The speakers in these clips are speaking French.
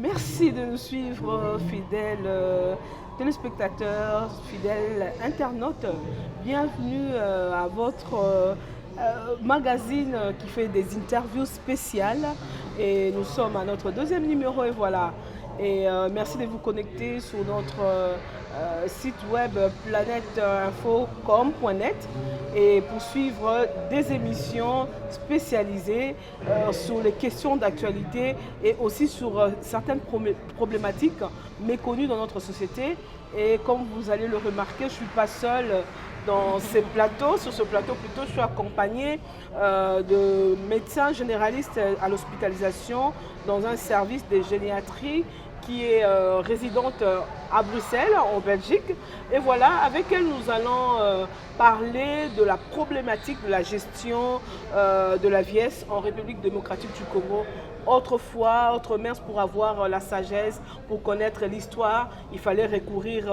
Merci de nous suivre, fidèles téléspectateurs, fidèles internautes. Bienvenue à votre magazine qui fait des interviews spéciales. Et nous sommes à notre deuxième numéro et voilà. Et merci de vous connecter sur notre site web planeteinfocom.net et pour suivre des émissions spécialisées sur les questions d'actualité et aussi sur certaines problématiques méconnues dans notre société. Et comme vous allez le remarquer, je ne suis pas seule dans ces plateaux. Sur ce plateau, plutôt, je suis accompagnée de médecins généralistes à l'hospitalisation dans un service de géniatrie qui est résidente à Bruxelles, en Belgique. Et voilà, avec elle, nous allons parler de la problématique de la gestion de la vieillesse en République démocratique du Congo. Autrefois, autrement, pour avoir la sagesse, pour connaître l'histoire, il fallait recourir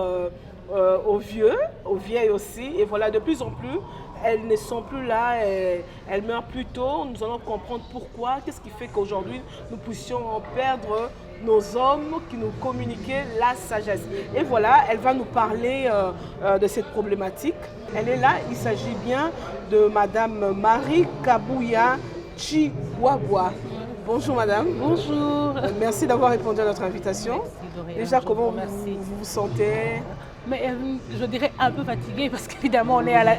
aux vieux, aux vieilles aussi. Et voilà, de plus en plus, elles ne sont plus là, elles meurent plus tôt. Nous allons comprendre pourquoi, qu'est-ce qui fait qu'aujourd'hui, nous puissions perdre nos hommes qui nous communiquaient la sagesse. Et voilà, elle va nous parler de cette problématique. Elle est là, il s'agit bien de Madame Marie Kabouya Chiwabwa. Bonjour Madame. Bonjour. Merci d'avoir répondu à notre invitation. Merci, déjà, comment vous vous sentez? Mais je dirais un peu fatiguée parce qu'évidemment, on est à la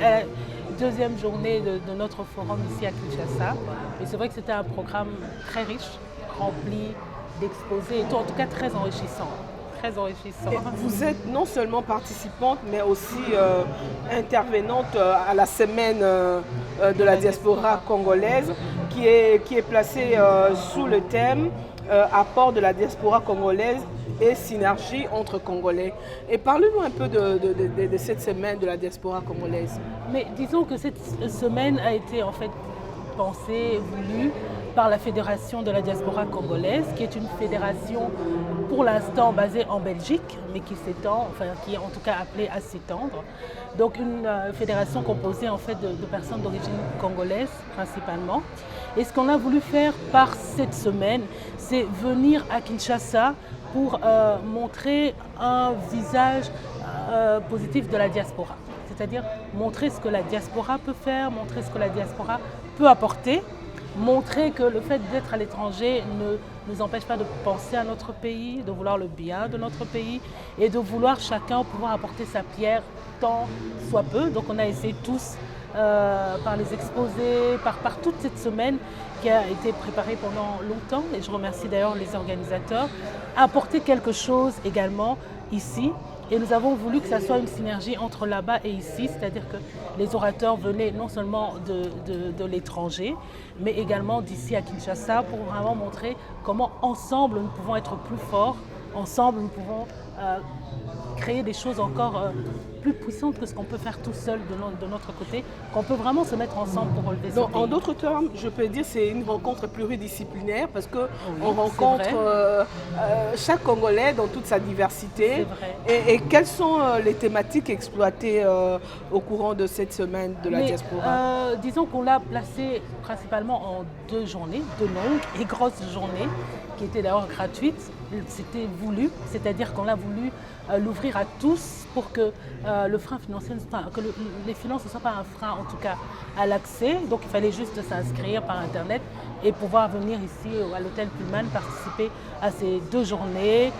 deuxième journée de notre forum ici à Kinshasa. Et c'est vrai que c'était un programme très riche, rempli d'exposés, et en tout cas très enrichissant. Très enrichissant. Et vous êtes non seulement participante, mais aussi intervenante à la semaine de la diaspora congolaise qui est placée sous le thème apport de la diaspora congolaise et synergie entre Congolais. Et parlez-nous un peu de cette semaine de la diaspora congolaise. Mais disons que cette semaine a été en fait pensée, voulue par la Fédération de la diaspora congolaise, qui est une fédération pour l'instant basée en Belgique, mais qui s'étend, enfin qui est en tout cas appelée à s'étendre. Donc une fédération composée en fait de personnes d'origine congolaise principalement. Et ce qu'on a voulu faire par cette semaine, c'est venir à Kinshasa pour montrer un visage positif de la diaspora. C'est-à-dire montrer ce que la diaspora peut faire, montrer ce que la diaspora peut apporter, montrer que le fait d'être à l'étranger ne nous empêche pas de penser à notre pays, de vouloir le bien de notre pays et de vouloir chacun pouvoir apporter sa pierre tant soit peu. Donc on a essayé tous par les exposés, par toute cette semaine qui a été préparée pendant longtemps, et je remercie d'ailleurs les organisateurs, apporter quelque chose également ici. Et nous avons voulu que ça soit une synergie entre là-bas et ici, c'est-à-dire que les orateurs venaient non seulement de l'étranger, mais également d'ici à Kinshasa pour vraiment montrer comment ensemble nous pouvons être plus forts, ensemble nous pouvons créer des choses encore plus puissantes que ce qu'on peut faire tout seul de notre côté, qu'on peut vraiment se mettre ensemble pour relever ce pays. En d'autres termes, je peux dire que c'est une rencontre pluridisciplinaire parce qu'on rencontre chaque Congolais dans toute sa diversité. Et quelles sont les thématiques exploitées au courant de cette semaine de la diaspora? Disons qu'on l'a placé principalement en 2 journées, 2 longues et grosses journées, qui étaient d'ailleurs gratuites. C'était voulu, c'est-à-dire qu'on a voulu l'ouvrir à tous pour que le frein financier, que les finances ne soient pas un frein en tout cas à l'accès. Donc il fallait juste s'inscrire par internet et pouvoir venir ici à l'hôtel Pullman participer à ces 2 journées.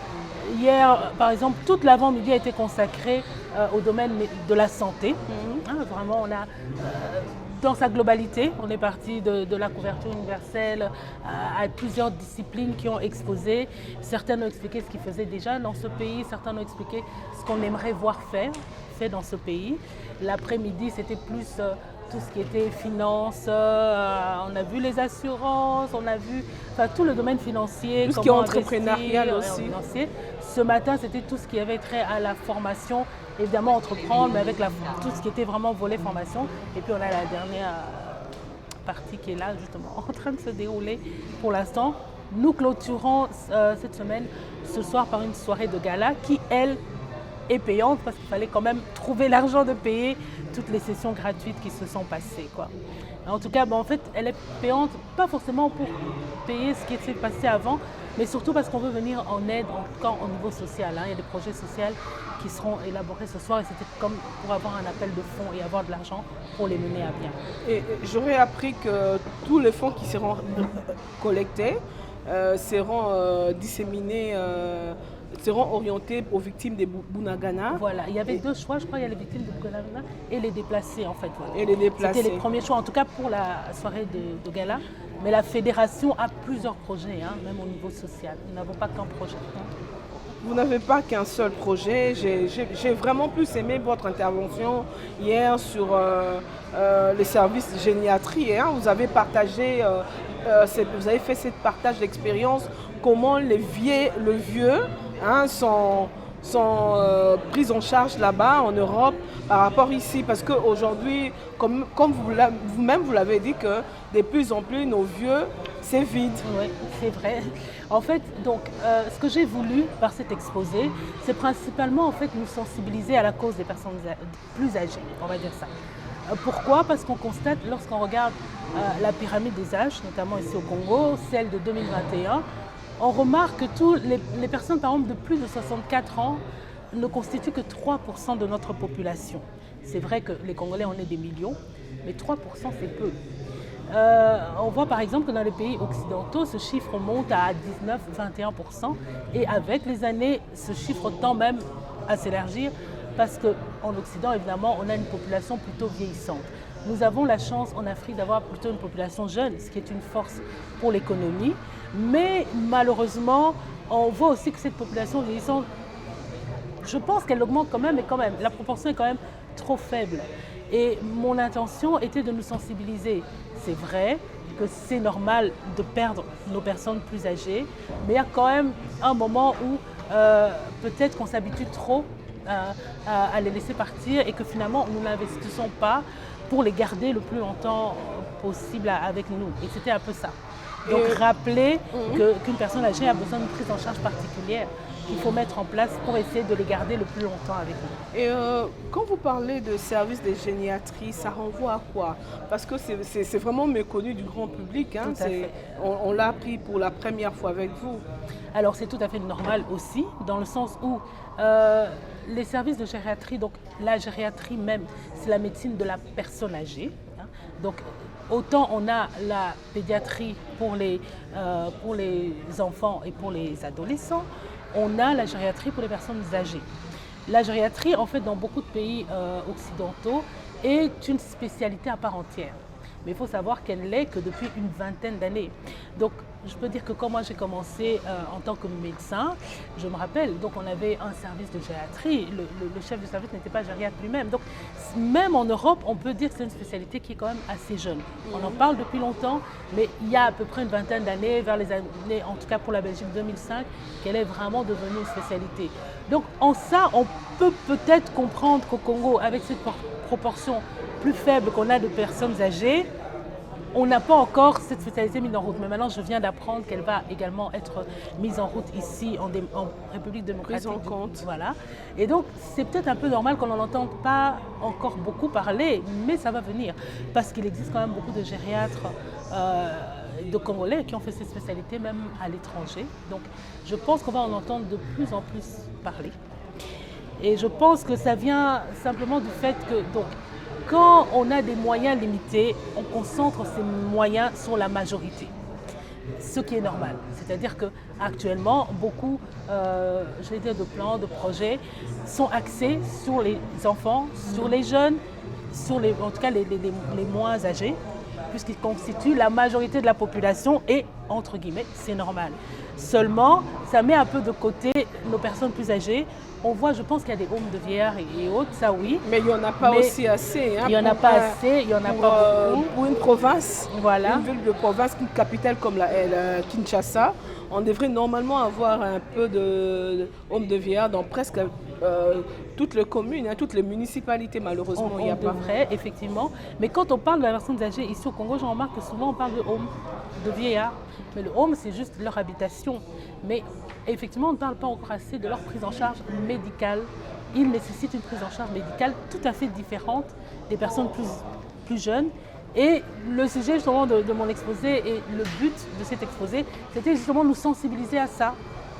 Hier, par exemple, toute l'avant-midi a été consacrée au domaine de la santé. Vraiment, on a dans sa globalité, on est parti de la couverture universelle à plusieurs disciplines qui ont exposé. Certains ont expliqué ce qu'ils faisaient déjà dans ce pays, certains ont expliqué ce qu'on aimerait voir fait dans ce pays. L'après-midi, c'était plus tout ce qui était finance, on a vu les assurances, on a vu tout le domaine financier. Tout ce qui est entrepreneurial aussi. Ce matin, c'était tout ce qui avait trait à la formation, évidemment entreprendre, mais avec tout ce qui était vraiment volet formation. Et puis on a la dernière partie qui est là justement en train de se dérouler pour l'instant. Nous clôturons cette semaine, ce soir, par une soirée de gala qui, elle, est payante parce qu'il fallait quand même trouver l'argent de payer toutes les sessions gratuites qui se sont passées, quoi. En tout cas, en fait, elle est payante, pas forcément pour payer ce qui s'est passé avant, mais surtout parce qu'on veut venir en aide, en tout cas au niveau social. Il y a des projets sociaux qui seront élaborés ce soir et c'était comme pour avoir un appel de fonds et avoir de l'argent pour les mener à bien. Et j'aurais appris que tous les fonds qui seront collectés seront disséminés, seront orientés aux victimes des Bunagana. Voilà, il y avait deux choix, je crois, il y a les victimes de Bunagana et les déplacés en fait. Voilà. Et les déplacés. C'était les premiers choix, en tout cas pour la soirée de gala. Mais la fédération a plusieurs projets, même au niveau social. Nous n'avons pas qu'un projet. Vous n'avez pas qu'un seul projet. J'ai vraiment plus aimé votre intervention hier sur les services de géniatrie. Vous avez partagé, vous avez fait ce partage d'expérience, comment le vieux sont prises en charge là-bas en Europe par rapport ici. Parce qu'aujourd'hui, comme vous-même vous l'avez dit, que de plus en plus nos vieux, c'est vide. Oui, c'est vrai. En fait, donc, ce que j'ai voulu par cet exposé, c'est principalement en fait, nous sensibiliser à la cause des personnes plus âgées, on va dire ça. Pourquoi? Parce qu'on constate, lorsqu'on regarde la pyramide des âges, notamment ici au Congo, celle de 2021, on remarque que toutes les personnes, par exemple, de plus de 64 ans ne constituent que 3% de notre population. C'est vrai que les Congolais, on est des millions, mais 3% c'est peu. On voit par exemple que dans les pays occidentaux, ce chiffre monte à 19-21% et avec les années, ce chiffre tend même à s'élargir parce qu'en Occident, évidemment, on a une population plutôt vieillissante. Nous avons la chance en Afrique d'avoir plutôt une population jeune, ce qui est une force pour l'économie. Mais malheureusement, on voit aussi que cette population vieillissante, je pense qu'elle augmente quand même, mais quand même, la proportion est quand même trop faible. Et mon intention était de nous sensibiliser. C'est vrai que c'est normal de perdre nos personnes plus âgées, mais il y a quand même un moment où peut-être qu'on s'habitue trop à les laisser partir et que finalement nous n'investissons pas pour les garder le plus longtemps possible avec nous. Et c'était un peu ça. Donc rappeler qu'une personne âgée a besoin d'une prise en charge particulière qu'il faut mettre en place pour essayer de les garder le plus longtemps avec nous. Et quand vous parlez de service de géniatrie, ça renvoie à quoi? Parce que c'est vraiment méconnu du grand public. On l'a appris pour la première fois avec vous. Alors c'est tout à fait normal aussi, dans le sens où les services de gériatrie, donc la gériatrie même, c'est la médecine de la personne âgée. Donc autant on a la pédiatrie pour les enfants et pour les adolescents, on a la gériatrie pour les personnes âgées. La gériatrie, en fait, dans beaucoup de pays occidentaux, est une spécialité à part entière. Mais il faut savoir qu'elle l'est que depuis une vingtaine d'années. Donc, je peux dire que quand moi j'ai commencé en tant que médecin, je me rappelle, donc on avait un service de gériatrie, le chef du service n'était pas gériatre lui-même. Donc, même en Europe, on peut dire que c'est une spécialité qui est quand même assez jeune. On en parle depuis longtemps, mais il y a à peu près une vingtaine d'années, vers les années, en tout cas pour la Belgique 2005, qu'elle est vraiment devenue une spécialité. Donc, en ça, on peut peut-être comprendre qu'au Congo, avec cette proportion plus faible qu'on a de personnes âgées, on n'a pas encore cette spécialité mise en route. Mais maintenant, je viens d'apprendre qu'elle va également être mise en route ici, en République démocratique. Prise en compte. Voilà. Et donc, c'est peut-être un peu normal qu'on n'en entende pas encore beaucoup parler, mais ça va venir. Parce qu'il existe quand même beaucoup de gériatres de Congolais qui ont fait cette spécialité, même à l'étranger. Donc, je pense qu'on va en entendre de plus en plus parler. Et je pense que ça vient simplement du fait que, donc, quand on a des moyens limités, on concentre ces moyens sur la majorité, ce qui est normal. C'est-à-dire qu'actuellement, beaucoup de plans, de projets sont axés sur les enfants, sur les jeunes, en tout cas les moins âgés, puisqu'ils constituent la majorité de la population et, entre guillemets, c'est normal. Seulement, ça met un peu de côté nos personnes plus âgées. On voit, je pense qu'il y a des homes de vieillards et autres, ça oui. Mais il n'y en a pas aussi assez. Il n'y en a pas assez, il n'y en a pas beaucoup. Pour une province, voilà. Une ville de province, une capitale comme la Kinshasa, on devrait normalement avoir un peu de homes de vieillards dans presque toutes les communes, toutes les municipalités, malheureusement, il n'y a pas. On devrait, effectivement. Mais quand on parle de la personne âgée ici au Congo, je remarque que souvent on parle de homes. de vieillards. Mais le home, c'est juste leur habitation. Mais effectivement, on ne parle pas encore assez de leur prise en charge médicale. Ils nécessitent une prise en charge médicale tout à fait différente des personnes plus jeunes. Et le sujet justement de mon exposé et le but de cet exposé, c'était justement de nous sensibiliser à ça.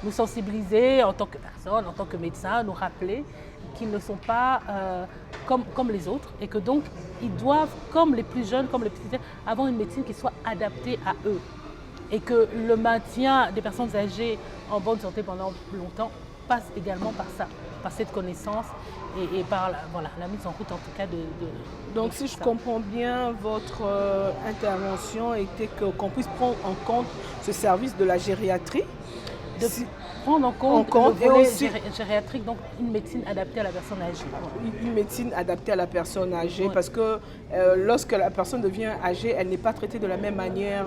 Nous sensibiliser en tant que personne, en tant que médecin, nous rappeler qu'ils ne sont pas comme les autres et que donc ils doivent, comme les plus jeunes, comme les petits, avoir une médecine qui soit adaptée à eux. Et que le maintien des personnes âgées en bonne santé pendant longtemps passe également par ça, par cette connaissance et par la mise en route en tout cas de donc si je comprends bien, votre intervention était qu'on puisse prendre en compte ce service de la gériatrie. Prendre en compte le volet gériatrique, donc une médecine adaptée à la personne âgée. Une médecine adaptée à la personne âgée, parce que lorsque la personne devient âgée, elle n'est pas traitée de la même manière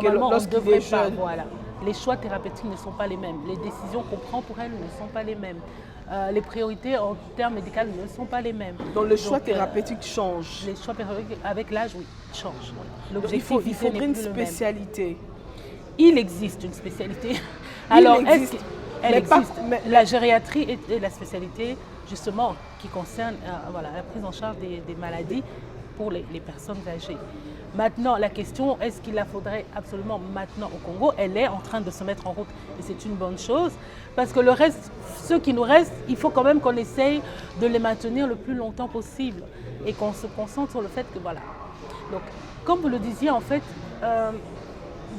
que lorsqu'il est jeune. Voilà. Les choix thérapeutiques ne sont pas les mêmes. Les décisions qu'on prend pour elle ne sont pas les mêmes. Les priorités en termes médicaux ne sont pas les mêmes. Donc le choix thérapeutique change. Les choix thérapeutiques avec l'âge, oui, changent. Il faudrait une spécialité. Il existe une spécialité. Alors, elle existe. La gériatrie est la spécialité justement qui concerne la prise en charge des maladies pour les personnes âgées. Maintenant, la question, est-ce qu'il la faudrait absolument maintenant au Congo? Elle est en train de se mettre en route et c'est une bonne chose parce que le reste, ceux qui nous restent, il faut quand même qu'on essaye de les maintenir le plus longtemps possible et qu'on se concentre sur le fait que voilà. Donc, comme vous le disiez en fait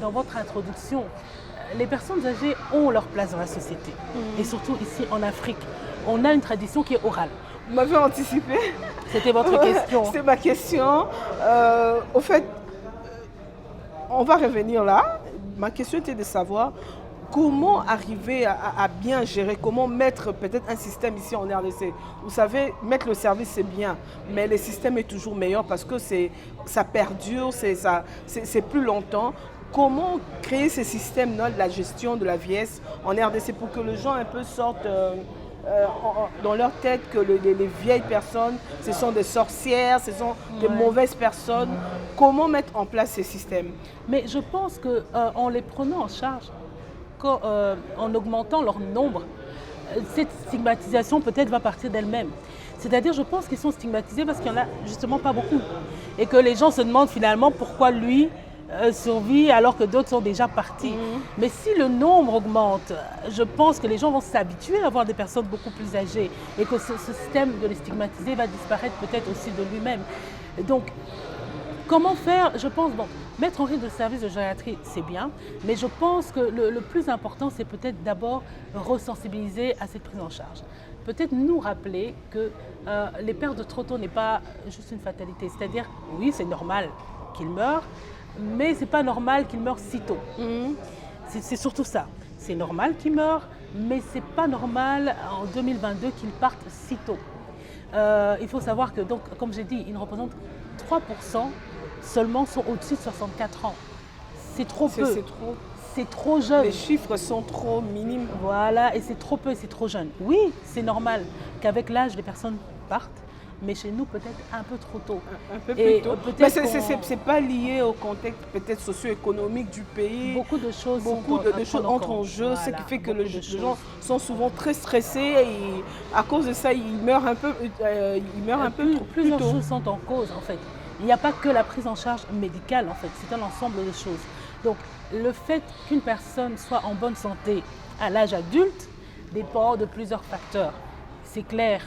dans votre introduction, les personnes âgées ont leur place dans la société et surtout ici en Afrique. On a une tradition qui est orale. Vous m'avez anticipé. C'était votre question. C'était ma question. Au fait, on va revenir là. Ma question était de savoir comment arriver à bien gérer, comment mettre peut-être un système ici en RDC. Vous savez, mettre le service c'est bien, mais le système est toujours meilleur parce que ça perdure, c'est plus longtemps. Comment créer ce système-là de la gestion de la vieillesse en RDC pour que les gens un peu sortent dans leur tête que les vieilles personnes, ce sont des sorcières, ce sont des mauvaises personnes. Comment mettre en place ces systèmes? Mais je pense qu'en les prenant en charge, en augmentant leur nombre, cette stigmatisation peut-être va partir d'elle-même. C'est-à-dire, je pense qu'ils sont stigmatisés parce qu'il n'y en a justement pas beaucoup. Et que les gens se demandent finalement pourquoi lui survit alors que d'autres sont déjà partis. Mais si le nombre augmente, je pense que les gens vont s'habituer à avoir des personnes beaucoup plus âgées et que ce système de les stigmatiser va disparaître peut-être aussi de lui-même. Donc, comment faire? Je pense, mettre en rythme le service de gériatrie, c'est bien, mais je pense que le plus important, c'est peut-être d'abord resensibiliser à cette prise en charge. Peut-être nous rappeler que les pertes de trop tôt n'est pas juste une fatalité. C'est-à-dire, oui, c'est normal qu'ils meurent, mais ce n'est pas normal qu'ils meurent si tôt. C'est surtout ça. C'est normal qu'ils meurent, mais ce n'est pas normal en 2022 qu'ils partent si tôt. Il faut savoir que, donc, comme j'ai dit, ils représentent 3% seulement sont au-dessus de 64 ans. C'est trop peu. C'est trop jeune. Les chiffres sont trop minimes. Voilà, et c'est trop peu, c'est trop jeune. Oui, c'est normal qu'avec l'âge, les personnes partent, mais chez nous, peut-être un peu trop tôt. Un peu plus tôt. Mais ce n'est pas lié au contexte peut-être socio-économique du pays. Beaucoup de choses entrent en jeu, ce qui fait que les gens sont souvent très stressés et à cause de ça, ils meurent un peu, plus tôt. Plusieurs choses sont en cause, en fait. Il n'y a pas que la prise en charge médicale, en fait. C'est un ensemble de choses. Donc, le fait qu'une personne soit en bonne santé à l'âge adulte dépend de plusieurs facteurs. C'est clair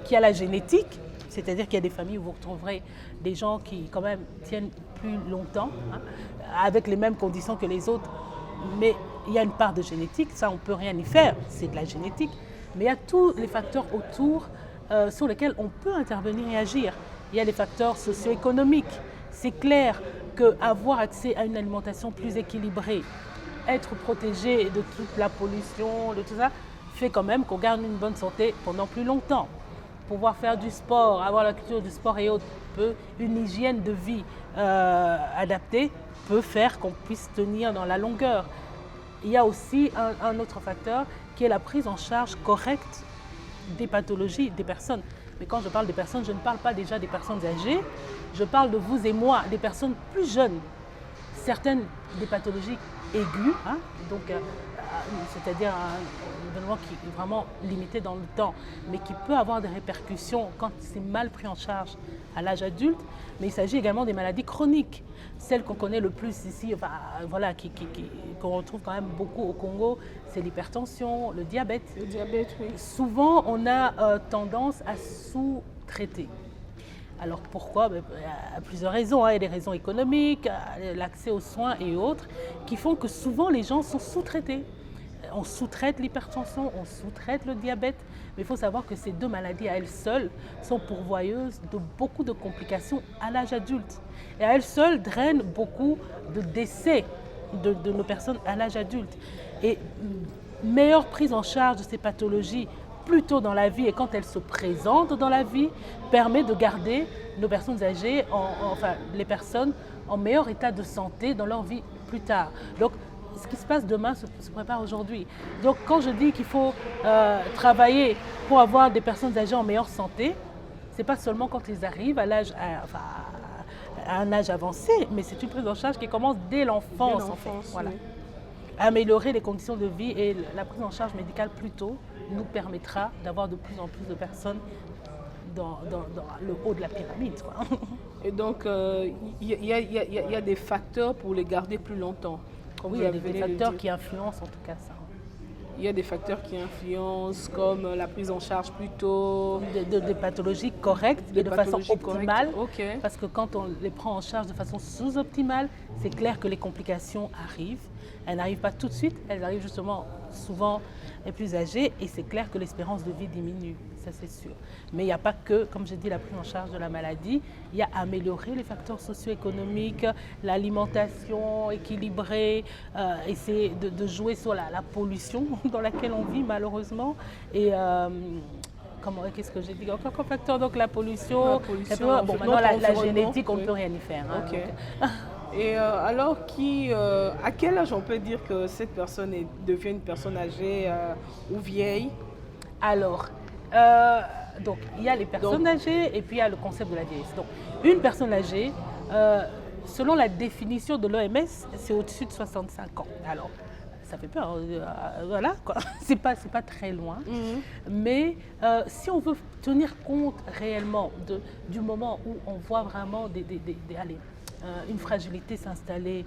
qu'il y a la génétique, c'est-à-dire qu'il y a des familles où vous retrouverez des gens qui quand même tiennent plus longtemps, avec les mêmes conditions que les autres, mais il y a une part de génétique, ça on ne peut rien y faire, c'est de la génétique, mais il y a tous les facteurs autour sur lesquels on peut intervenir et agir. Il y a les facteurs socio-économiques, c'est clair qu'avoir accès à une alimentation plus équilibrée, être protégé de toute la pollution, de tout ça, fait quand même qu'on garde une bonne santé pendant plus longtemps. Pouvoir faire du sport, avoir la culture du sport et autres, une hygiène de vie adaptée peut faire qu'on puisse tenir dans la longueur. Il y a aussi un autre facteur qui est la prise en charge correcte des pathologies des personnes. Mais quand je parle des personnes, je ne parle pas déjà des personnes âgées, je parle de vous et moi, des personnes plus jeunes. certaines des pathologies aiguës, hein, donc c'est-à-dire un événement qui est vraiment limité dans le temps, mais qui peut avoir des répercussions quand c'est mal pris en charge à l'âge adulte. Mais il s'agit également des maladies chroniques, celles qu'on connaît le plus ici, enfin, voilà, qu'on retrouve quand même beaucoup au Congo, c'est l'hypertension, le diabète. Le diabète, oui. Souvent, on a tendance à sous-traiter. Alors pourquoi? Il y a plusieurs raisons, hein. Il y a des raisons économiques, l'accès aux soins et autres, qui font que souvent les gens sont sous-traités. On sous-traite l'hypertension, on sous-traite le diabète, mais il faut savoir que ces deux maladies à elles seules sont pourvoyeuses de beaucoup de complications à l'âge adulte. Et à elles seules drainent beaucoup de décès de nos personnes à l'âge adulte. Et meilleure prise en charge de ces pathologies plus tôt dans la vie et quand elles se présentent dans la vie permet de garder nos personnes âgées, enfin les personnes en meilleur état de santé dans leur vie plus tard. Donc ce qui se passe demain se prépare aujourd'hui. Donc quand je dis qu'il faut travailler pour avoir des personnes âgées en meilleure santé, ce n'est pas seulement quand ils arrivent à l'âge, à un âge avancé, mais c'est une prise en charge qui commence dès l'enfance en fait. Voilà. Oui. Améliorer les conditions de vie et la prise en charge médicale plus tôt nous permettra d'avoir de plus en plus de personnes dans le haut de la pyramide, quoi. Et donc, il y a des facteurs pour les garder plus longtemps. Oui, il y a des facteurs qui influencent en tout cas ça. Il y a des facteurs qui influencent comme la prise en charge plus tôt. Des pathologies correctes et de façon optimale. Okay. Parce que quand on les prend en charge de façon sous-optimale, c'est clair que les complications arrivent. Elles n'arrivent pas tout de suite, elles arrivent justement souvent les plus âgés et c'est clair que l'espérance de vie diminue, ça c'est sûr. Mais il n'y a pas que, comme j'ai dit, la prise en charge de la maladie, il y a améliorer les facteurs socio-économiques, l'alimentation équilibrée, essayer de jouer sur la pollution dans laquelle on vit malheureusement. Et qu'est-ce que j'ai dit encore comme facteur? Donc la pollution. Bon, maintenant la génétique, on ne peut rien y faire. Hein, okay. Donc. Et alors, à quel âge on peut dire que cette personne devient une personne âgée ou vieille? Alors, donc il y a les personnes âgées et puis il y a le concept de la vieillesse. Donc, une personne âgée, selon la définition de l'OMS, c'est au-dessus de 65 ans. Alors, ça fait peur, voilà, quoi. C'est pas très loin. Mm-hmm. Mais si on veut tenir compte réellement du moment où on voit vraiment une fragilité s'installer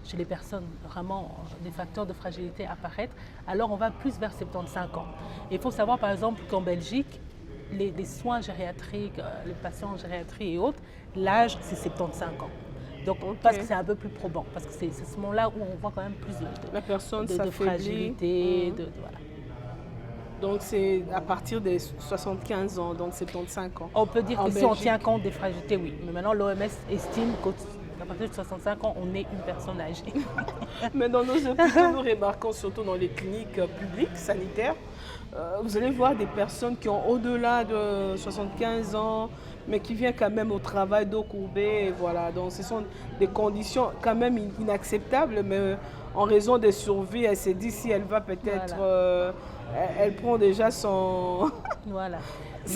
chez les personnes, vraiment des facteurs de fragilité apparaître, alors on va plus vers 75 ans. Et il faut savoir par exemple qu'en Belgique, les soins gériatriques, les patients en gériatrie et autres, l'âge c'est 75 ans. Donc, parce que c'est un peu plus probant, parce que c'est ce moment-là où on voit quand même plus de fragilité. Voilà. Donc c'est à partir des 75 ans, donc 75 ans. On peut dire que si on tient compte des fragilités, oui. Mais maintenant, l'OMS estime qu'à partir de 65 ans, on est une personne âgée. Mais dans nos hôpitaux, nous remarquons surtout dans les cliniques publiques, sanitaires, vous allez voir des personnes qui ont au-delà de 75 ans, mais qui viennent quand même au travail dos courbé. Et voilà. Donc ce sont des conditions quand même inacceptables, mais en raison des survies, elle s'est dit si elle va peut-être... Voilà. Elle prend déjà sa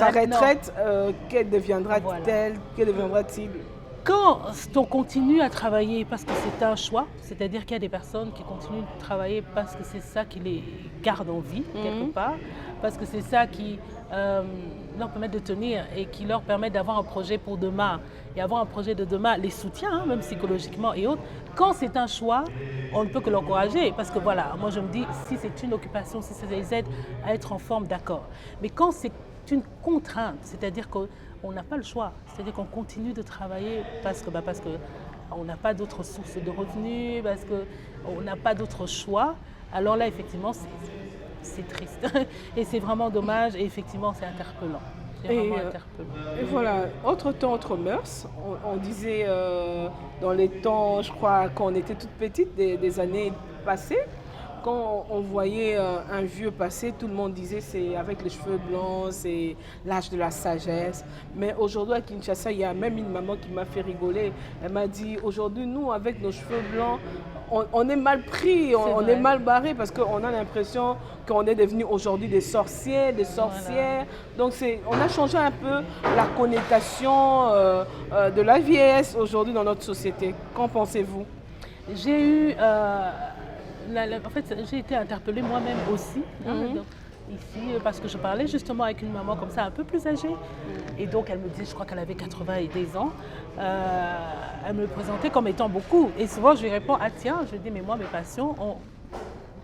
retraite, quelle deviendra-t-elle, quelle deviendra-t-il? Quand on continue à travailler parce que c'est un choix, c'est-à-dire qu'il y a des personnes qui continuent de travailler parce que c'est ça qui les garde en vie, quelque part, parce que c'est ça qui leur permet de tenir et qui leur permet d'avoir un projet pour demain. Et avoir un projet de demain les soutient, hein, même psychologiquement et autres. Quand c'est un choix, on ne peut que l'encourager parce que voilà, moi je me dis, si c'est une occupation, si ça les aide à être en forme, d'accord. Mais quand c'est une contrainte, c'est-à-dire qu'on n'a pas le choix, c'est-à-dire qu'on continue de travailler parce qu'on n'a pas d'autres sources de revenus, parce qu'on n'a pas d'autres choix, alors là effectivement c'est triste et c'est vraiment dommage et effectivement c'est interpellant. Et voilà, autre temps, autre mœurs. On disait dans les temps, je crois, quand on était toute petite, des années passées, quand on voyait un vieux passer, tout le monde disait c'est avec les cheveux blancs, c'est l'âge de la sagesse. Mais aujourd'hui à Kinshasa, il y a même une maman qui m'a fait rigoler. Elle m'a dit aujourd'hui, nous, avec nos cheveux blancs, on est mal pris, on vrai. est mal barré parce qu'on a l'impression qu'on est devenu aujourd'hui des sorciers, des sorcières. Donc on a changé un peu la connotation de la vieillesse aujourd'hui dans notre société. Qu'en pensez-vous? J'ai eu, en fait, j'ai été interpellée moi-même aussi, donc, ici, parce que je parlais justement avec une maman comme ça, un peu plus âgée. Et donc, elle me disait, je crois qu'elle avait 80 ans, elle me présentait comme étant beaucoup. Et souvent, je lui réponds, ah tiens, je lui dis, mais moi, mes patients ont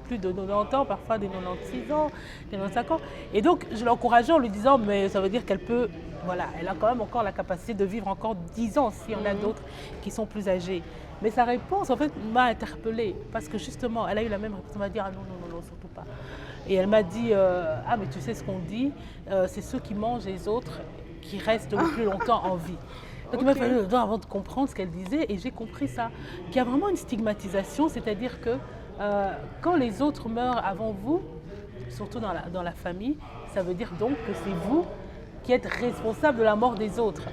plus de 90 ans, parfois des 96 ans, des 95 ans. Et donc, je l'encourageais en lui disant, mais ça veut dire qu'elle peut, voilà, elle a quand même encore la capacité de vivre encore 10 ans s'il y en a d'autres qui sont plus âgés. Mais sa réponse, en fait, m'a interpellée parce que justement, elle a eu la même réponse. Elle m'a dit, ah non, non, non, non, surtout pas. Et elle m'a dit, ah mais tu sais ce qu'on dit, c'est ceux qui mangent les autres qui restent le plus longtemps en vie. Donc il m'a fallu le temps avant de comprendre ce qu'elle disait et j'ai compris ça, qu'il y a vraiment une stigmatisation, c'est-à-dire que quand les autres meurent avant vous, surtout dans la famille, ça veut dire donc que c'est vous qui êtes responsable de la mort des autres.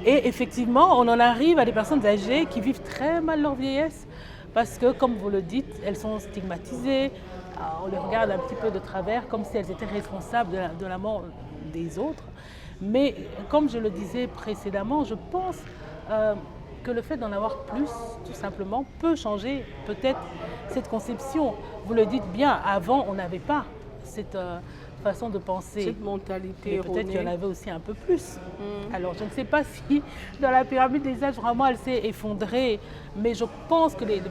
Et effectivement, on en arrive à des personnes âgées qui vivent très mal leur vieillesse parce que, comme vous le dites, elles sont stigmatisées, on les regarde un petit peu de travers comme si elles étaient responsables de la mort des autres. Mais comme je le disais précédemment, je pense que le fait d'en avoir plus, tout simplement, peut changer peut-être cette conception. Vous le dites bien, avant, on n'avait pas cette façon de penser. Cette mentalité erronée. Peut-être qu'il y en avait aussi un peu plus. Alors, je ne sais pas si dans la pyramide des âges, vraiment, elle s'est effondrée, mais je pense que les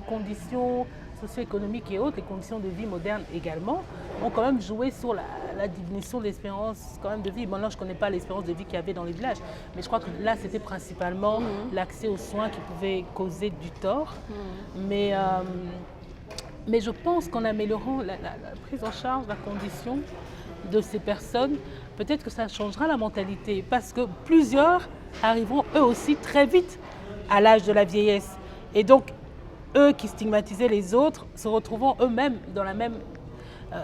conditions socio-économiques et autres, les conditions de vie modernes également, ont quand même joué sur la diminution de l'espérance quand même de vie. Bon, là, je ne connais pas l'espérance de vie qu'il y avait dans les villages, mais je crois que là, c'était principalement l'accès aux soins qui pouvait causer du tort. Mais je pense qu'en améliorant la prise en charge, la condition de ces personnes, peut-être que ça changera la mentalité, parce que plusieurs arriveront eux aussi très vite à l'âge de la vieillesse. Et donc, eux qui stigmatisaient les autres se retrouveront eux-mêmes dans la même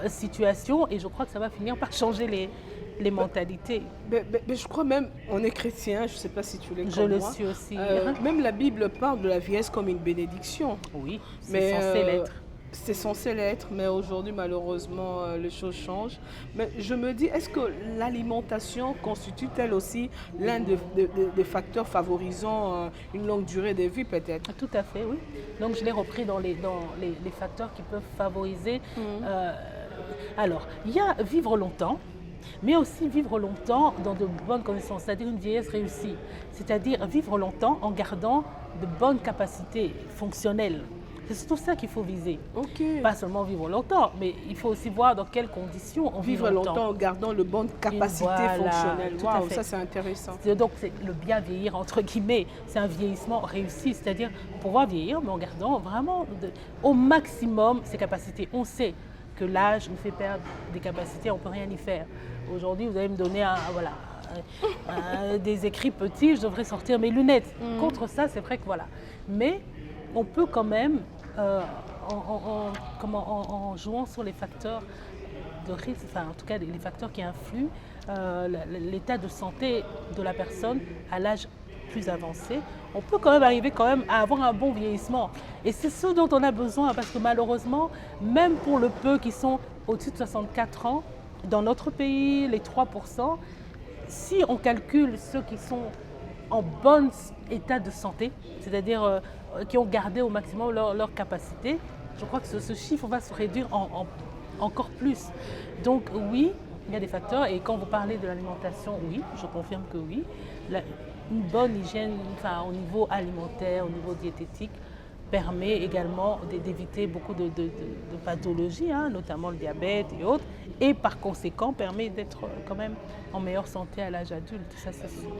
situation et je crois que ça va finir par changer les mentalités. Mais je crois même, on est chrétien, je ne sais pas si tu l'es comme moi. Je le suis aussi. Même la Bible parle de la vieillesse comme une bénédiction. Oui, c'est censé l'être. C'est censé l'être, mais aujourd'hui, malheureusement, les choses changent. Mais je me dis, est-ce que l'alimentation constitue-t-elle aussi l'un des facteurs favorisant une longue durée de vie, peut-être? Tout à fait, oui. Donc, je l'ai repris dans les facteurs qui peuvent favoriser. Alors, il y a vivre longtemps, mais aussi vivre longtemps dans de bonnes conditions, c'est-à-dire une vieillesse réussie. C'est-à-dire vivre longtemps en gardant de bonnes capacités fonctionnelles. C'est surtout ça qu'il faut viser. Pas seulement vivre longtemps, mais il faut aussi voir dans quelles conditions on vit longtemps. Vivre longtemps en gardant de bonnes capacités fonctionnelles. Waouh, ça c'est intéressant. Donc c'est le bien vieillir, entre guillemets. C'est un vieillissement réussi, c'est-à-dire pouvoir vieillir, mais en gardant vraiment au maximum ses capacités. On sait que l'âge nous fait perdre des capacités, on ne peut rien y faire. Aujourd'hui, vous allez me donner des écrits petits, je devrais sortir mes lunettes. Contre ça, c'est vrai que voilà. Mais on peut quand même, en jouant sur les facteurs de risque, enfin en tout cas les facteurs qui influent l'état de santé de la personne à l'âge plus avancé, on peut quand même arriver à avoir un bon vieillissement. Et c'est ce dont on a besoin parce que malheureusement, même pour le peu qui sont au-dessus de 64 ans, dans notre pays, les 3%, si on calcule ceux qui sont en bon état de santé, c'est-à-dire qui ont gardé au maximum leur capacité, je crois que ce chiffre va se réduire encore plus. Donc oui, il y a des facteurs et quand vous parlez de l'alimentation, oui, je confirme que oui. Une bonne hygiène au niveau alimentaire, au niveau diététique, permet également d'éviter beaucoup de pathologies, notamment le diabète et autres, et par conséquent permet d'être quand même en meilleure santé à l'âge adulte, ça c'est sûr.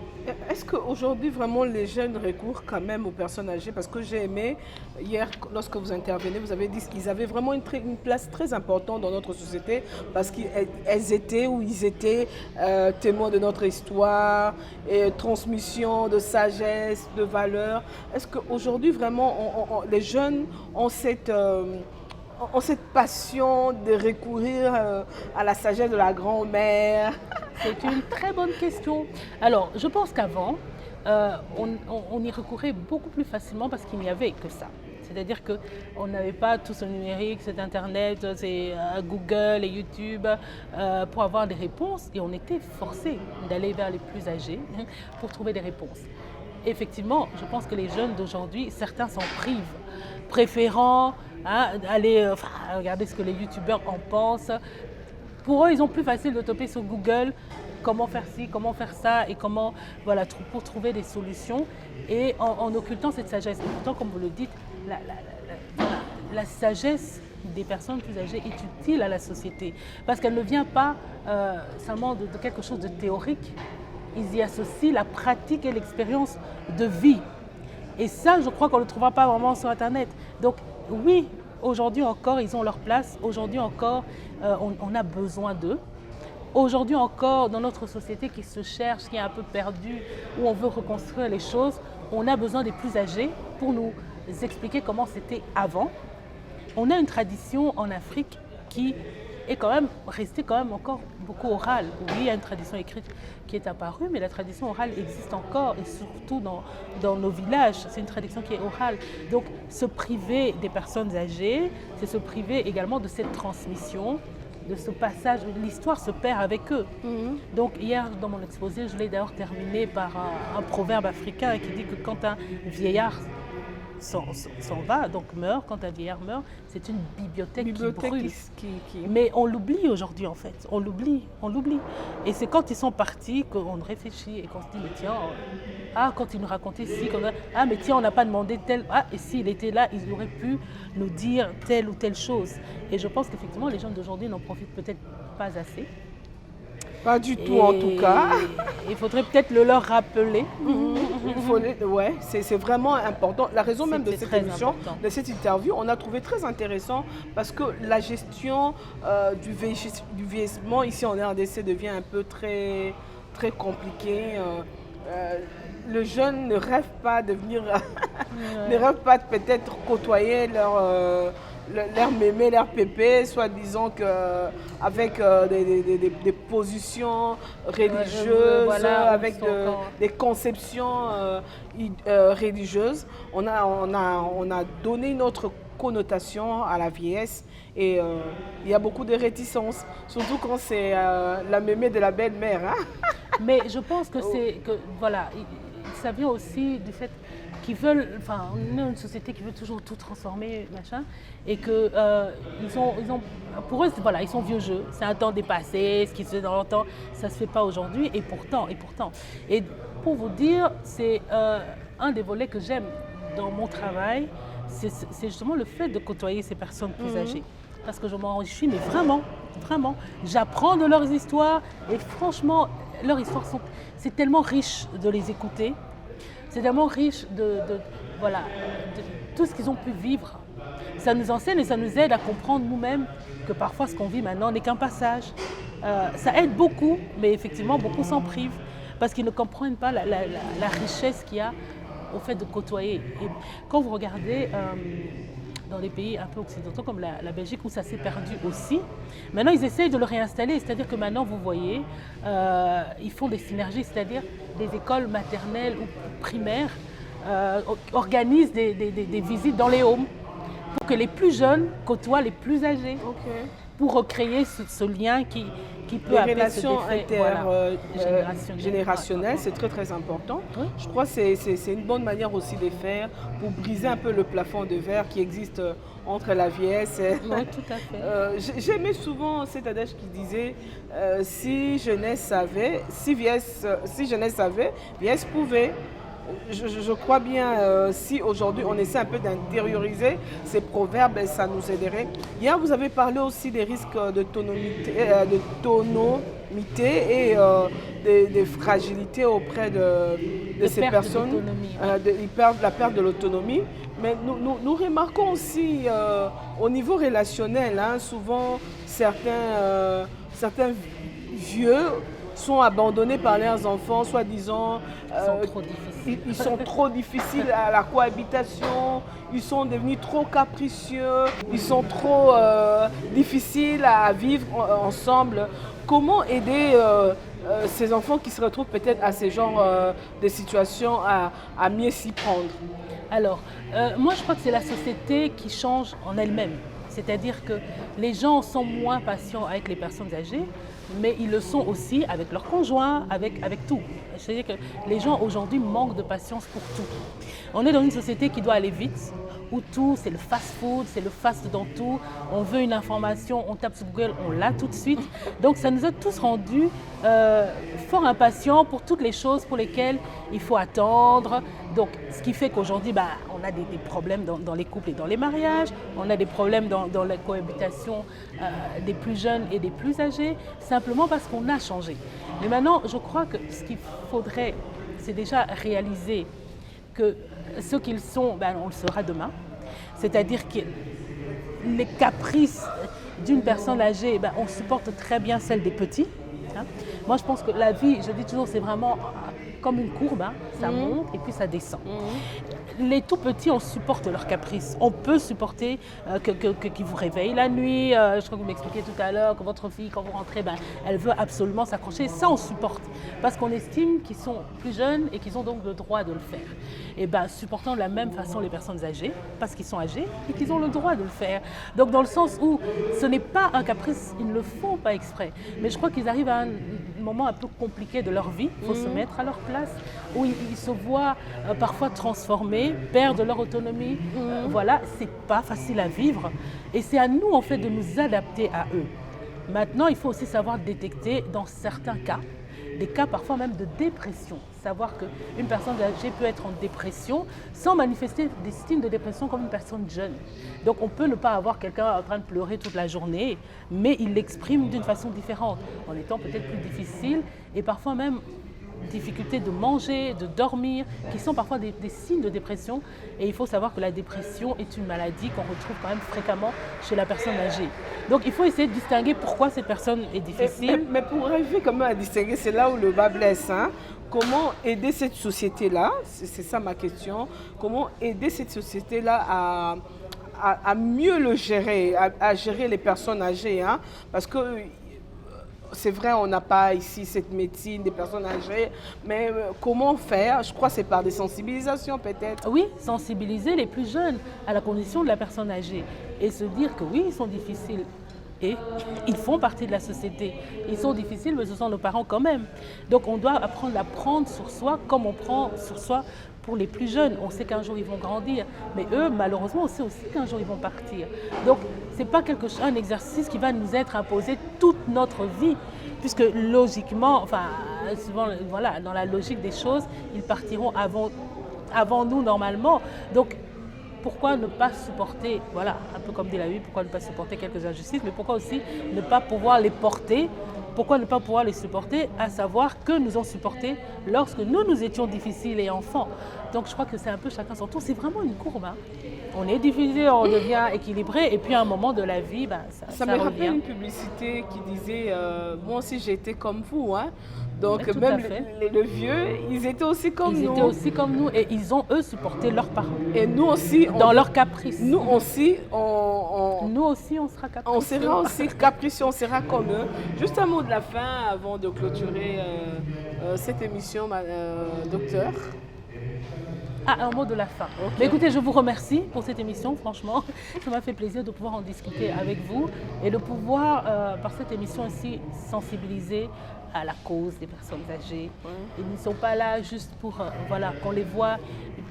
Est-ce qu'aujourd'hui vraiment les jeunes recourent quand même aux personnes âgées? Parce que j'ai aimé, hier lorsque vous intervenez, vous avez dit qu'ils avaient vraiment une place très importante dans notre société parce qu'elles étaient ou ils étaient témoins de notre histoire et transmission de sagesse, de valeurs. Est-ce qu'aujourd'hui vraiment les jeunes ont ont cette passion de recourir à la sagesse de la grand-mère? C'est une très bonne question. Alors, je pense qu'avant, on y recourait beaucoup plus facilement parce qu'il n'y avait que ça. C'est-à-dire qu'on n'avait pas tout ce numérique, cet Internet, Google et YouTube pour avoir des réponses et on était forcé d'aller vers les plus âgés pour trouver des réponses. Effectivement, je pense que les jeunes d'aujourd'hui, certains s'en privent, préférant aller regarder ce que les youtubeurs en pensent. Pour eux, ils ont plus facile de taper sur Google comment faire ci, comment faire ça et comment, voilà, pour trouver des solutions et en occultant cette sagesse. Et pourtant, comme vous le dites, la sagesse des personnes plus âgées est utile à la société parce qu'elle ne vient pas seulement de quelque chose de théorique. Ils y associent la pratique et l'expérience de vie. Et ça, je crois qu'on ne le trouvera pas vraiment sur Internet. Donc oui, aujourd'hui encore, ils ont leur place. Aujourd'hui encore, on a besoin d'eux. Aujourd'hui encore, dans notre société qui se cherche, qui est un peu perdue, où on veut reconstruire les choses, on a besoin des plus âgés pour nous expliquer comment c'était avant. On a une tradition en Afrique qui est quand même restée encore beaucoup orale. Oui, il y a une tradition écrite qui est apparue, mais la tradition orale existe encore et surtout dans nos villages. C'est une tradition qui est orale. Donc, se priver des personnes âgées, c'est se priver également de cette transmission, de ce passage. L'histoire se perd avec eux. Donc, hier, dans mon exposé, je l'ai d'ailleurs terminé par un proverbe africain qui dit que quand un vieillard s'en va, donc meurt, quand un vieillard meurt, c'est une bibliothèque qui brûle. Mais on l'oublie aujourd'hui en fait, on l'oublie. Et c'est quand ils sont partis qu'on réfléchit et qu'on se dit, mais tiens, quand ils nous racontaient ci, mais tiens, on n'a pas demandé tel, et s'il était là, ils auraient pu nous dire telle ou telle chose. Et je pense qu'effectivement, les jeunes d'aujourd'hui n'en profitent peut-être pas assez. Pas du tout en tout cas. Il faudrait peut-être le leur rappeler. Ouais, c'est vraiment important. La raison même de cette émission, de cette interview, on a trouvé très intéressant parce que la gestion du vieillissement ici en RDC devient un peu très, très compliquée. Le jeune ne rêve pas de venir, ne rêve pas de peut-être côtoyer leur mémé, leur pépé, soit disant qu'avec des positions religieuses, avec des conceptions religieuses, on a donné une autre connotation à la vieillesse et il y a beaucoup de réticences, surtout quand c'est la mémé de la belle-mère. Hein? Mais je pense que ça vient aussi du fait qu'ils veulent, on est une société qui veut toujours tout transformer, machin, et que pour eux, ils sont vieux jeux, c'est un temps dépassé, ce qui se fait dans longtemps, ça se fait pas aujourd'hui, et pourtant. Et pour vous dire, c'est un des volets que j'aime dans mon travail, c'est justement le fait de côtoyer ces personnes plus âgées. Parce que je m'enrichis, mais vraiment, j'apprends de leurs histoires, et franchement, leurs histoires c'est tellement riche de les écouter. C'est tellement riche de tout ce qu'ils ont pu vivre. Ça nous enseigne et ça nous aide à comprendre nous-mêmes que parfois ce qu'on vit maintenant n'est qu'un passage. Ça aide beaucoup, mais effectivement beaucoup s'en privent parce qu'ils ne comprennent pas la richesse qu'il y a au fait de côtoyer. Et quand vous regardez dans des pays un peu occidentaux comme la Belgique où ça s'est perdu aussi, maintenant ils essayent de le réinstaller, c'est-à-dire que maintenant vous voyez, ils font des synergies, c'est-à-dire des écoles maternelles ou primaires organisent des visites dans les homes pour que les plus jeunes côtoient les plus âgés, pour recréer ce lien qui peut les relations intergénérationnelles, c'est très très important. Oui. Je crois que c'est une bonne manière aussi de faire pour briser un peu le plafond de verre qui existe entre la vieillesse. Oui, tout à fait. J'aimais souvent cet adage qui disait si jeunesse savait, si jeunesse savait, vieillesse pouvait. Je crois bien, si aujourd'hui on essaie un peu d'intérioriser ces proverbes, ça nous aiderait. Hier, vous avez parlé aussi des risques de tonomité et des fragilités auprès de ces personnes, la perte de l'autonomie. Mais nous remarquons aussi au niveau relationnel, souvent certains vieux sont abandonnés par leurs enfants, soi-disant. Ils sont trop difficiles à la cohabitation, ils sont devenus trop capricieux, ils sont trop difficiles à vivre ensemble. Comment aider ces enfants qui se retrouvent peut-être à ces genres de situations à mieux s'y prendre? Alors, moi je crois que c'est la société qui change en elle-même. C'est-à-dire que les gens sont moins patients avec les personnes âgées, mais ils le sont aussi avec leurs conjoints, avec tout. C'est-à-dire que les gens aujourd'hui manquent de patience pour tout. On est dans une société qui doit aller vite, où tout, c'est le fast-food, c'est le fast dans tout. On veut une information, on tape sur Google, on l'a tout de suite. Donc ça nous a tous rendus fort impatients pour toutes les choses pour lesquelles il faut attendre. Donc ce qui fait qu'aujourd'hui, on a des problèmes dans les couples et dans les mariages, on a des problèmes dans la cohabitation des plus jeunes et des plus âgés, simplement parce qu'on a changé. Mais maintenant, je crois que ce qu'il faudrait, c'est déjà réaliser que ce qu'ils sont, on le saura demain. C'est-à-dire que les caprices d'une personne âgée, on supporte très bien celle des petits. Hein. Moi, je pense que la vie, je dis toujours, c'est vraiment comme une courbe, hein. Ça monte et puis ça descend. Les tout petits, on supporte leurs caprices. On peut supporter qu'ils vous réveillent la nuit. Je crois que vous m'expliquiez tout à l'heure que votre fille, quand vous rentrez, elle veut absolument s'accrocher. Ça, on supporte. Parce qu'on estime qu'ils sont plus jeunes et qu'ils ont donc le droit de le faire. Et supportons de la même façon les personnes âgées, parce qu'ils sont âgés et qu'ils ont le droit de le faire. Donc, dans le sens où ce n'est pas un caprice, ils ne le font pas exprès. Mais je crois qu'ils arrivent à un moment un peu compliqué de leur vie. Il faut se mettre à leur place, où ils se voient parfois transformés, perdent leur autonomie. Voilà, c'est pas facile à vivre. Et c'est à nous, en fait, de nous adapter à eux. Maintenant, il faut aussi savoir détecter, dans certains cas, des cas parfois même de dépression. Savoir qu'une personne âgée peut être en dépression sans manifester des signes de dépression comme une personne jeune. Donc on peut ne pas avoir quelqu'un en train de pleurer toute la journée, mais il l'exprime d'une façon différente, en étant peut-être plus difficile et parfois même difficulté de manger, de dormir, qui sont parfois des signes de dépression. Et il faut savoir que la dépression est une maladie qu'on retrouve quand même fréquemment chez la personne âgée. Donc il faut essayer de distinguer pourquoi cette personne est difficile. Mais pour arriver quand même à distinguer, c'est là où le bas blesse. Hein. Comment aider cette société-là, c'est ça ma question, comment aider cette société-là à mieux le gérer, à gérer les personnes âgées, hein, parce que c'est vrai, on n'a pas ici cette médecine des personnes âgées, mais comment faire? Je crois que c'est par des sensibilisations peut-être. Oui, sensibiliser les plus jeunes à la condition de la personne âgée et se dire que oui, ils sont difficiles et ils font partie de la société. Ils sont difficiles, mais ce sont nos parents quand même. Donc on doit apprendre à prendre sur soi comme on prend sur soi pour les plus jeunes. On sait qu'un jour ils vont grandir, mais eux, malheureusement, on sait aussi qu'un jour ils vont partir. Donc ce n'est pas un exercice qui va nous être imposé toute notre vie, puisque logiquement, souvent, voilà, dans la logique des choses, ils partiront avant nous normalement. Donc pourquoi ne pas supporter, voilà, un peu comme dit la Bible, pourquoi ne pas supporter quelques injustices, mais pourquoi aussi ne pas pouvoir les porter? Pourquoi ne pas pouvoir les supporter, à savoir que nous ont supporté lorsque nous étions difficiles et enfants. Donc je crois que c'est un peu chacun son tour. C'est vraiment une courbe. Hein. On est difficile, on devient équilibré et puis à un moment de la vie, ça me revient. rappelle une publicité qui disait moi aussi j'ai été comme vous. Hein. Donc ouais, même les vieux, ils étaient aussi comme nous. Ils étaient aussi comme nous et ils ont eux supporté leurs parents. Et nous aussi, dans leurs caprices. Nous aussi, on sera capricieux. On sera aussi capricieux, on sera comme eux. Juste un mot de la fin avant de clôturer cette émission, docteur. Un mot de la fin. Okay. Mais écoutez, je vous remercie pour cette émission, franchement. Ça m'a fait plaisir de pouvoir en discuter avec vous et de pouvoir, par cette émission aussi, sensibiliser à la cause des personnes âgées. Ils ne sont pas là juste pour qu'on les voit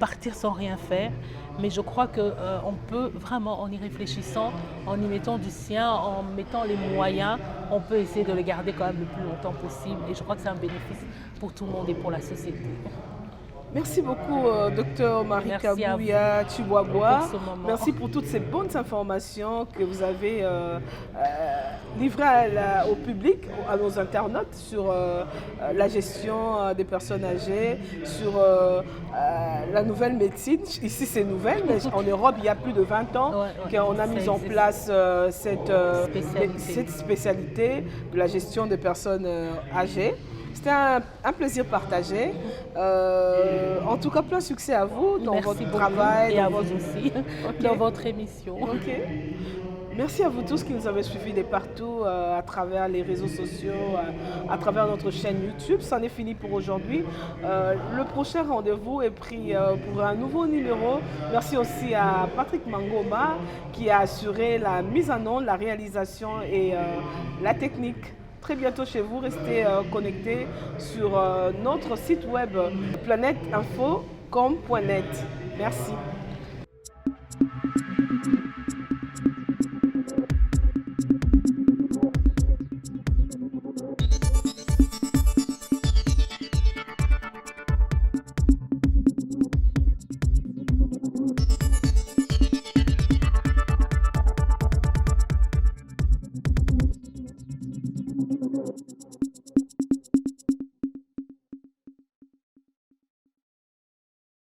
partir sans rien faire. Mais je crois qu'on peut vraiment, en y réfléchissant, en y mettant du sien, en mettant les moyens, on peut essayer de les garder quand même le plus longtemps possible. Et je crois que c'est un bénéfice pour tout le monde et pour la société. Merci beaucoup, Dr Marika Bouya Chihuahua. Merci pour toutes ces bonnes informations que vous avez livré au public, à nos internautes, sur la gestion des personnes âgées, sur la nouvelle médecine. Ici, c'est nouvelle, mais en Europe, il y a plus de 20 ans qu'on a mis en place cette spécialité de la gestion des personnes âgées. C'était un plaisir partagé. En tout cas, plein succès à vous dans votre travail. Et à vous aussi, dans votre émission. Merci à vous tous qui nous avez suivis de partout à travers les réseaux sociaux, à travers notre chaîne YouTube. C'en est fini pour aujourd'hui. Le prochain rendez-vous est pris pour un nouveau numéro. Merci aussi à Patrick Mangoma qui a assuré la mise en onde, la réalisation et la technique. Très bientôt chez vous, restez connectés sur notre site web planèteinfo.com.net. Merci.